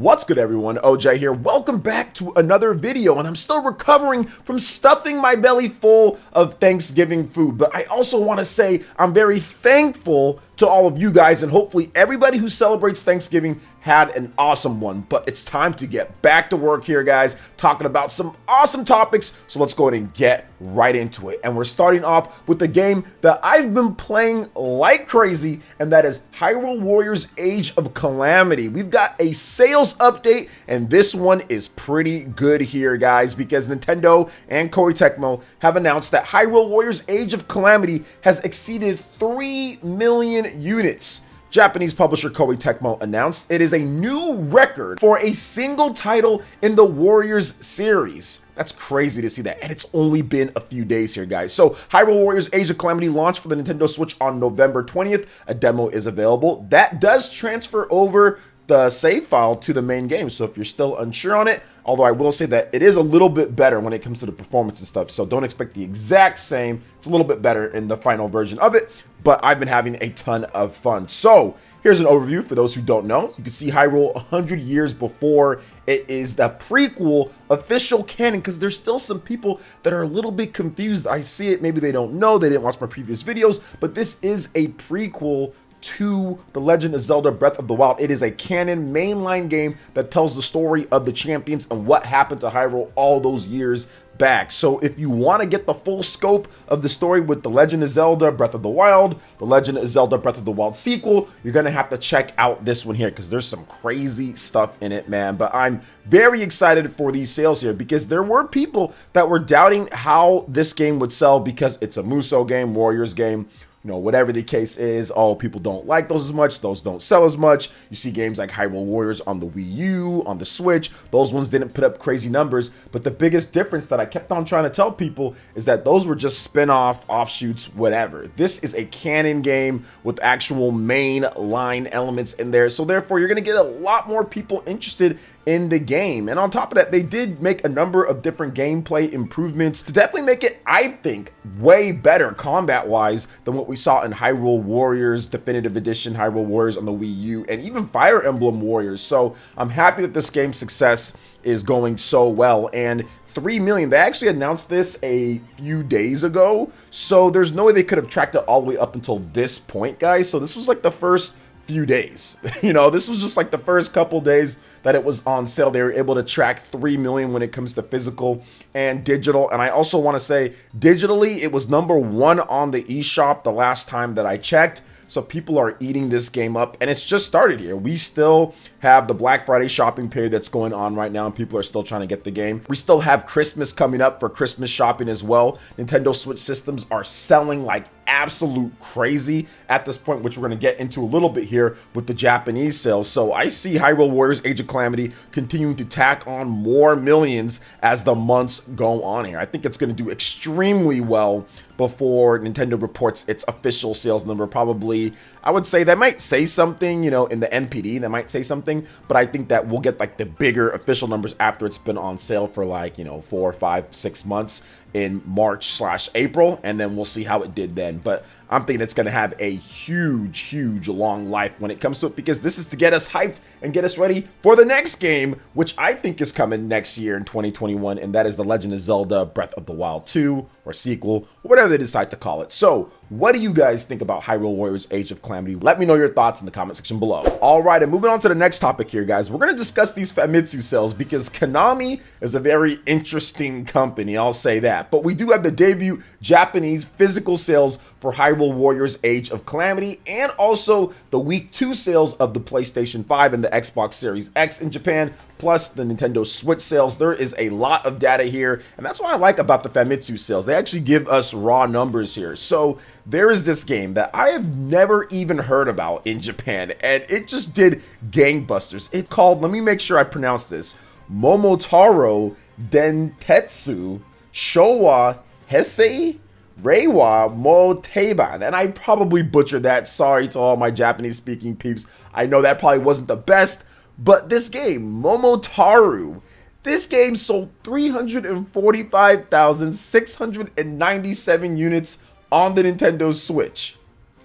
What's good, everyone? OJ here. Welcome back to another video, and I'm still recovering from stuffing my belly full of Thanksgiving food, but I also want to say I'm very thankful to all of you guys, and hopefully everybody who celebrates Thanksgiving had an awesome one. But it's time to get back to work here, guys, talking about some awesome topics. So let's go ahead and get right into it. And we're starting off with the game that I've been playing like crazy, and that is Hyrule Warriors Age of Calamity. We've got a sales update, and this one is pretty good here, guys, because Nintendo and Koei Tecmo have announced that Hyrule Warriors Age of Calamity has exceeded 3 million units. Japanese publisher Koei Tecmo announced it is a new record for a single title in the Warriors series. That's crazy to see that, and it's only been a few days here, guys. So Hyrule Warriors Age of Calamity launched for the Nintendo Switch on November 20th. A demo is available. That does transfer over the save file to the main game, so if you're still unsure on it, although I will say that it is a little bit better when it comes to the performance and stuff, so don't expect the exact same. It's a little bit better in the final version of it, but I've been having a ton of fun. So here's an overview for those who don't know. You can see Hyrule 100 years before. It is the prequel official canon, because there's still some people that are a little bit confused. I see it, maybe they don't know, they didn't watch my previous videos, but this is a prequel to The Legend of Zelda Breath of the Wild. It is a canon mainline game that tells the story of the champions and what happened to Hyrule all those years back. So if you want to get the full scope of the story with The Legend of Zelda Breath of the Wild, The Legend of Zelda Breath of the Wild sequel, you're going to have to check out this one here, because there's some crazy stuff in it, man. But I'm very excited for these sales here, because there were people that were doubting how this game would sell, because it's a Musou game, Warriors game, you know, whatever the case is. Oh, people don't like those as much, those don't sell as much. You see games like Hyrule Warriors on the Wii U, on the Switch, those ones didn't put up crazy numbers. But the biggest difference that I kept on trying to tell people is that those were just spin-off, offshoots, whatever. This is a canon game with actual main line elements in there, so therefore you're going to get a lot more people interested in the game. And on top of that, they did make a number of different gameplay improvements to definitely make it, I think, way better combat-wise than what we saw in Hyrule Warriors Definitive Edition, Hyrule Warriors on the Wii U, and even Fire Emblem Warriors. So I'm happy that this game's success is going so well. And 3 million, they actually announced this a few days ago, so there's no way they could have tracked it all the way up until this point, guys. So this was like the first few days. You know, this was just like the first couple days that it was on sale. They were able to track 3 million when it comes to physical and digital. And I also want to say, digitally, it was #1 on the eShop the last time that I checked. So people are eating this game up, and it's just started here. We still have the Black Friday shopping period that's going on right now, and people are still trying to get the game. We still have Christmas coming up for Christmas shopping as well. Nintendo Switch systems are selling like absolute crazy at this point, which we're going to get into a little bit here with the Japanese sales. So I see Hyrule Warriors Age of Calamity continuing to tack on more millions as the months go on here. I think it's going to do extremely well before Nintendo reports its official sales number. Probably, I would say they might say something, you know, in the NPD, they might say something, but I think that we'll get like the bigger official numbers after it's been on sale for like, you know, 4, 5, 6 months in March/April, and then we'll see how it did then. But I'm thinking it's going to have a huge long life when it comes to it, because this is to get us hyped and get us ready for the next game, which I think is coming next year in 2021, and that is The Legend of Zelda Breath of the Wild 2, or sequel, or whatever they decide to call it. So what do you guys think about Hyrule Warriors Age of Calamity? Let me know your thoughts in the comment section below. All right, and moving on to the next topic here, guys, we're going to discuss these Famitsu sales, because Konami is a very interesting company, I'll say that. But we do have the debut Japanese physical sales for Hyrule Warriors Age of Calamity, and also the week 2 sales of the PlayStation 5 and the Xbox Series X in Japan, plus the Nintendo Switch sales. There is a lot of data here, and that's what I like about the Famitsu sales. They actually give us raw numbers here. So there is this game that I have never even heard about in Japan, and it just did gangbusters. It's called, let me make sure I pronounce this, Momotaro Dentetsu Showa Heisei Reiwa Mo Teiban, and I probably butchered that. Sorry to all my Japanese speaking peeps. I know that probably wasn't the best, but this game, Momotaru, this game sold 345,697 units on the Nintendo Switch.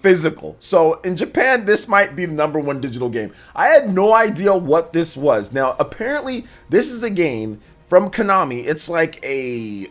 physical. So in Japan, this might be the #1 digital game. I had no idea what this was. Now, apparently, this is a game from Konami. It's like a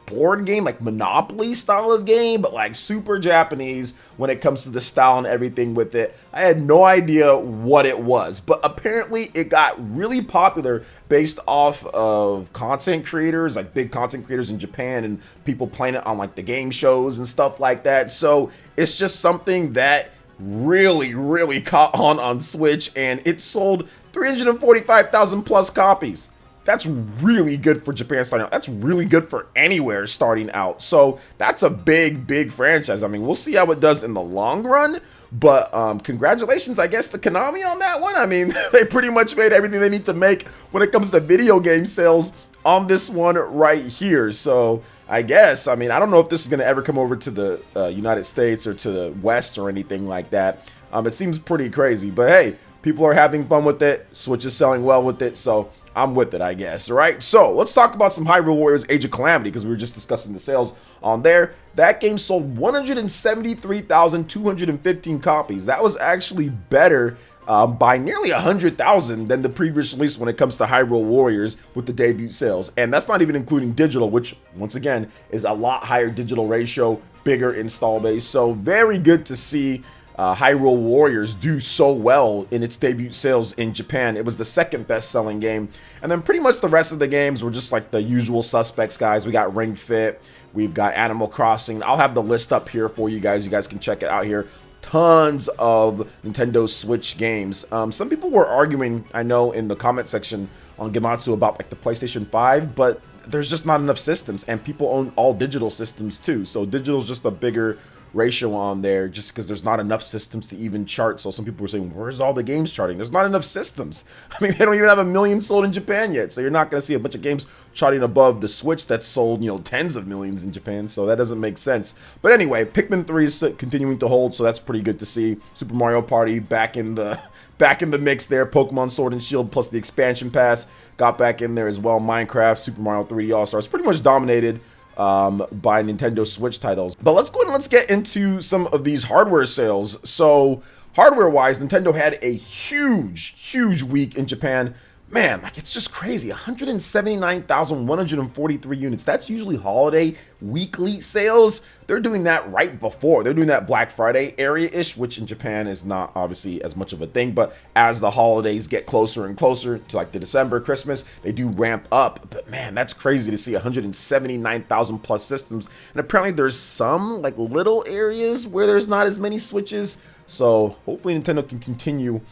board game, like Monopoly style of game, but like super Japanese when it comes to the style and everything with it. I had no idea what it was, but apparently it got really popular based off of content creators, like big content creators in Japan, and people playing it on like the game shows and stuff like that. So it's just something that really caught on Switch, and it sold 345,000 plus copies. That's really good for Japan starting out. That's really good for anywhere starting out. So that's a big franchise. I mean, we'll see how it does in the long run. But congratulations, I guess, to Konami on that one. I mean, they pretty much made everything they need to make when it comes to video game sales on this one right here. So I guess, I mean, I don't know if this is going to ever come over to the United States or to the West or anything like that. It seems pretty crazy. But hey, people are having fun with it. Switch is selling well with it. So I'm with it, I guess. All right, so let's talk about some Hyrule Warriors Age of Calamity, because we were just discussing the sales on there. That game sold 173,215 copies. That was actually better by nearly 100,000 than the previous release when it comes to Hyrule Warriors with the debut sales. And that's not even including digital, which once again is a lot higher digital ratio, bigger install base. So very good to see Hyrule Warriors do so well in its debut sales in Japan. It was the second best selling game, and then pretty much the rest of the games were just like the usual suspects, guys. We got Ring Fit, we've got Animal Crossing. I'll have the list up here for you guys. You guys can check it out here. Tons of Nintendo Switch games. Some people were arguing, I know, in the comment section on Gamatsu about like the PlayStation 5, but there's just not enough systems, and people own all digital systems too. So digital is just a bigger ratio on there, just because there's not enough systems to even chart. So some people were saying, where's all the games charting? There's not enough systems. I mean, they don't even have 1 million sold in Japan yet, so you're not going to see a bunch of games charting above the Switch that's sold, you know, tens of millions in Japan. So that doesn't make sense. But anyway, Pikmin 3 is continuing to hold, so that's pretty good to see. Super Mario Party back in the mix there. Pokemon Sword and Shield plus the expansion pass got back in there as well. Minecraft, Super Mario 3D All-Stars pretty much dominated by Nintendo Switch titles. But let's go ahead and let's get into some of these hardware sales. So hardware wise, Nintendo had a huge week in Japan. Man, like, it's just crazy. 179,143 units. That's usually holiday weekly sales. They're doing that right before. They're doing that Black Friday area-ish, which in Japan is not obviously as much of a thing. But as the holidays get closer and closer to like the December, Christmas, they do ramp up. But man, that's crazy to see 179,000 plus systems. And apparently there's some like little areas where there's not as many Switches. So hopefully Nintendo can continue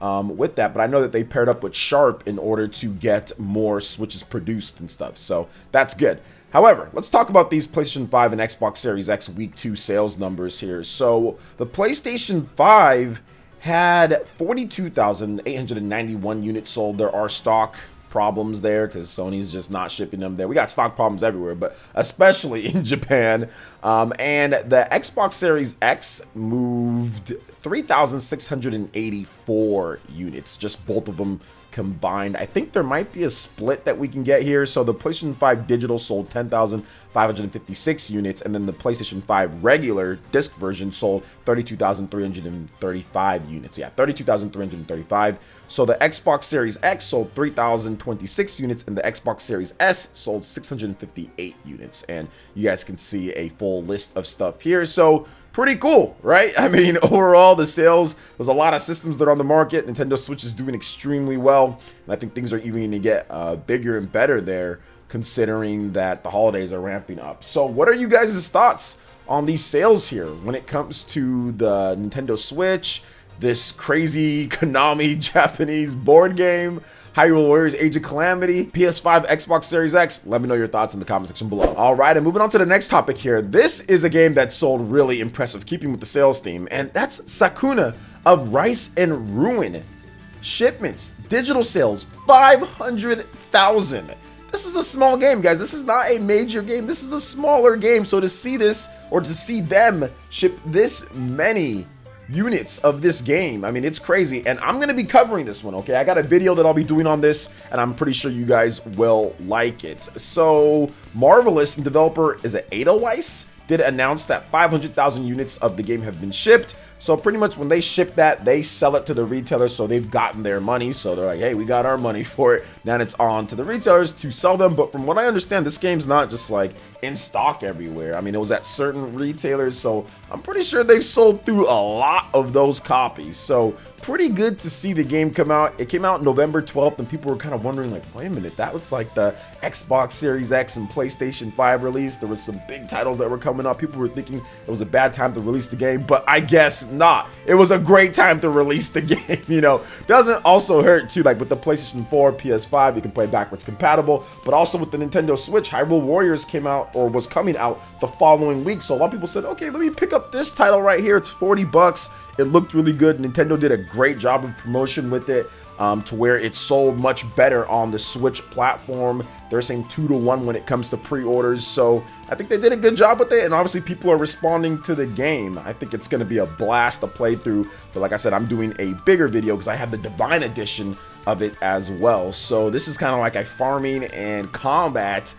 with that, but I know that they paired up with Sharp in order to get more Switches produced and stuff, so that's good. However, let's talk about these PlayStation 5 and Xbox Series X Week 2 sales numbers here. So the PlayStation 5 had 42,891 units sold. There are stock problems there because Sony's just not shipping them there. We got stock problems everywhere, but especially in Japan. And the Xbox Series X moved 3,684 units, just both of them combined. I think there might be a split that we can get here. So the PlayStation 5 digital sold 10,556 units, and then the PlayStation 5 regular disc version sold 32,335 units. Yeah, 32,335. So the Xbox Series X sold 3,026 units, and the Xbox Series S sold 658 units. And you guys can see a full list of stuff here. So pretty cool, right? I mean, overall, the sales, there's a lot of systems that are on the market. Nintendo Switch is doing extremely well, and I think things are even going to get bigger and better there, considering that the holidays are ramping up. So what are you guys' thoughts on these sales here when it comes to the Nintendo Switch, this crazy Konami Japanese board game, Hyrule Warriors Age of Calamity, PS5, Xbox Series X? Let me know your thoughts in the comment section below. All right, and moving on to the next topic here. This is a game that sold really impressive, keeping with the sales theme, and that's Sakuna of Rice and Ruin. Shipments, digital sales, 500,000. This is a small game, guys. This is not a major game. This is a smaller game. So to see this, or to see them ship this many units of this game, I mean, it's crazy. And I'm gonna be covering this one, okay? I got a video that I'll be doing on this, and I'm pretty sure you guys will like it. So Marvelous and developer is it Edelweiss did announce that 500,000 units of the game have been shipped. So pretty much when they ship that, they sell it to the retailers, so they've gotten their money. So they're like, hey, we got our money for it. Now it's on to the retailers to sell them. But from what I understand, this game's not just like in stock everywhere. I mean, it was at certain retailers, so I'm pretty sure they've sold through a lot of those copies. So pretty good to see the game come out. It came out November 12th, and people were kind of wondering, like, wait a minute, that looks like the Xbox Series X and PlayStation 5 release. There was some big titles that were coming up. People were thinking it was a bad time to release the game, but I guess not. It was a great time to release the game, you know. Doesn't also hurt too, like with the PlayStation 4, PS5, you can play backwards compatible, but also with the Nintendo Switch, Hyrule Warriors came out, or was coming out the following week. So a lot of people said, okay, let me pick up this title right here. It's 40 bucks. It looked really good. Nintendo did a great job of promotion with it, to where it sold much better on the Switch platform. They're saying 2-to-1 when it comes to pre-orders. So I think they did a good job with it. And obviously people are responding to the game. I think it's going to be a blast to play through. But like I said, I'm doing a bigger video because I have the Divine Edition of it as well. So this is kind of like a farming and combat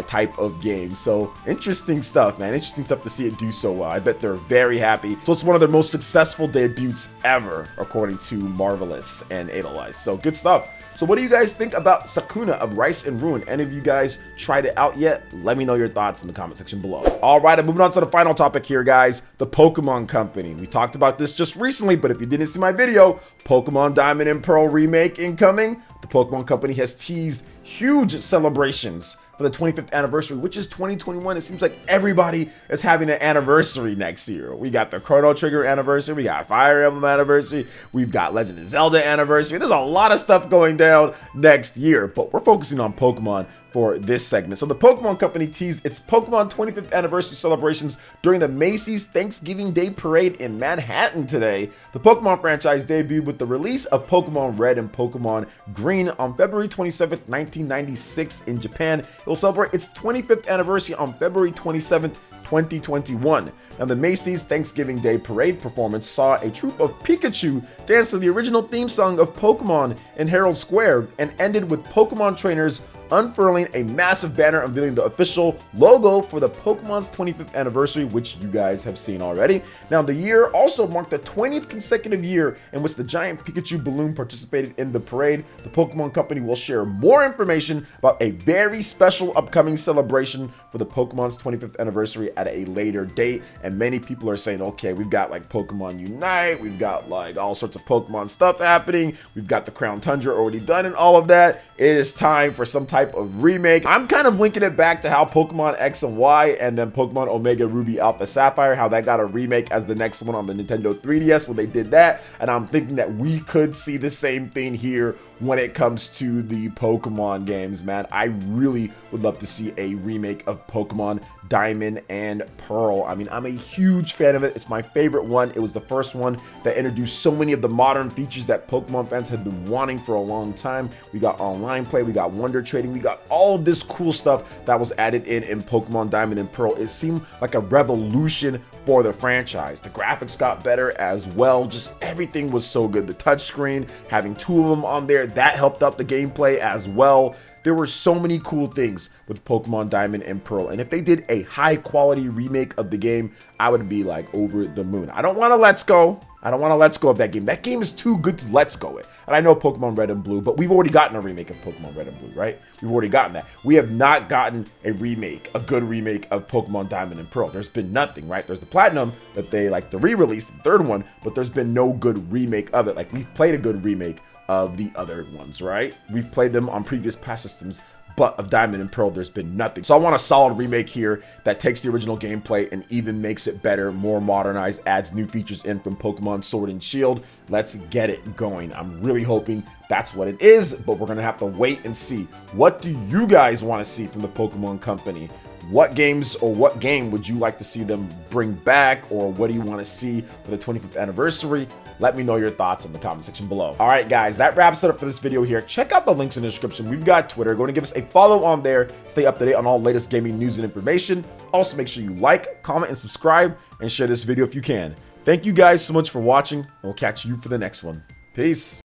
type of game. So interesting stuff, man. Interesting stuff to see it do so well. I bet they're very happy. So it's one of their most successful debuts ever, according to Marvelous and Edelweiss. So good stuff. So what do you guys think about Sakuna of Rice and Ruin? Any of you guys tried it out yet? Let me know your thoughts in the comment section below. All right, I'm moving on to the final topic here, guys. The Pokemon Company. We talked about this just recently, but if you didn't see my video, Pokemon Diamond and Pearl remake incoming. The Pokemon Company has teased huge celebrations for the 25th anniversary, which is 2021. It seems like everybody is having an anniversary next year. We got the Chrono Trigger anniversary, we got Fire Emblem anniversary, we've got Legend of Zelda anniversary. There's a lot of stuff going down next year, but we're focusing on Pokemon for this segment. So the Pokemon Company teased its Pokemon 25th anniversary celebrations during the Macy's Thanksgiving Day Parade in Manhattan today. The Pokemon franchise debuted with the release of Pokemon Red and Pokemon Green on February 27th, 1996 in Japan. It will celebrate its 25th anniversary on February 27th, 2021. Now, the Macy's Thanksgiving Day Parade performance saw a troupe of Pikachu dance to the original theme song of Pokemon in Herald Square and ended with Pokemon trainers unfurling a massive banner unveiling the official logo for the Pokemon's 25th anniversary, which you guys have seen already. Now, the year also marked the 20th consecutive year in which the giant Pikachu balloon participated in the parade. The Pokemon Company will share more information about a very special upcoming celebration for the Pokemon's 25th anniversary at a later date. And many people are saying, okay, we've got like Pokemon Unite, we've got like all sorts of Pokemon stuff happening, we've got the Crown Tundra already done and all of that. It is time for some type of remake. I'm kind of linking it back to how Pokemon X and Y and then Pokemon Omega Ruby Alpha Sapphire, how that got a remake as the next one on the Nintendo 3DS when they did that. And I'm thinking that we could see the same thing here when it comes to the Pokemon games, man. I really would love to see a remake of Pokemon Diamond and Pearl. I mean, I'm a huge fan of it. It's my favorite one. It was the first one that introduced so many of the modern features that Pokemon fans had been wanting for a long time. We got online play, we got wonder trading, we got all this cool stuff that was added in Pokemon Diamond and Pearl. It seemed like a revolution for the franchise. The graphics got better as well. Just everything was so good. The touchscreen, having two of them on there, that helped out the gameplay as well. There were so many cool things with Pokemon Diamond and Pearl, and if they did a high quality remake of the game, I would be like over the moon. I don't want to let's go. I don't want to let's go of that game. That game is too good to let's go it. And I know Pokemon Red and Blue, but we've already gotten a remake of Pokemon Red and Blue, right? We've already gotten that. We have not gotten a remake, a good remake of Pokemon Diamond and Pearl. There's been nothing, right? There's the Platinum that they like to re-release, the third one, but there's been no good remake of it. Like, we've played a good remake of the other ones, right? We've played them on previous past systems, but of Diamond and Pearl, there's been nothing. So I want a solid remake here that takes the original gameplay and even makes it better, more modernized, adds new features in from Pokemon Sword and Shield. Let's get it going. I'm really hoping that's what it is, but we're gonna have to wait and see. What do you guys want to see from the Pokemon Company? What games or what game would you like to see them bring back, or what do you want to see for the 25th anniversary? Let me know your thoughts in the comment section below. All right, guys, that wraps it up for this video here. Check out the links in the description. We've got Twitter. Go and give us a follow on there. Stay up to date on all latest gaming news and information. Also, make sure you like, comment, and subscribe, and share this video if you can. Thank you guys so much for watching, and we'll catch you for the next one. Peace.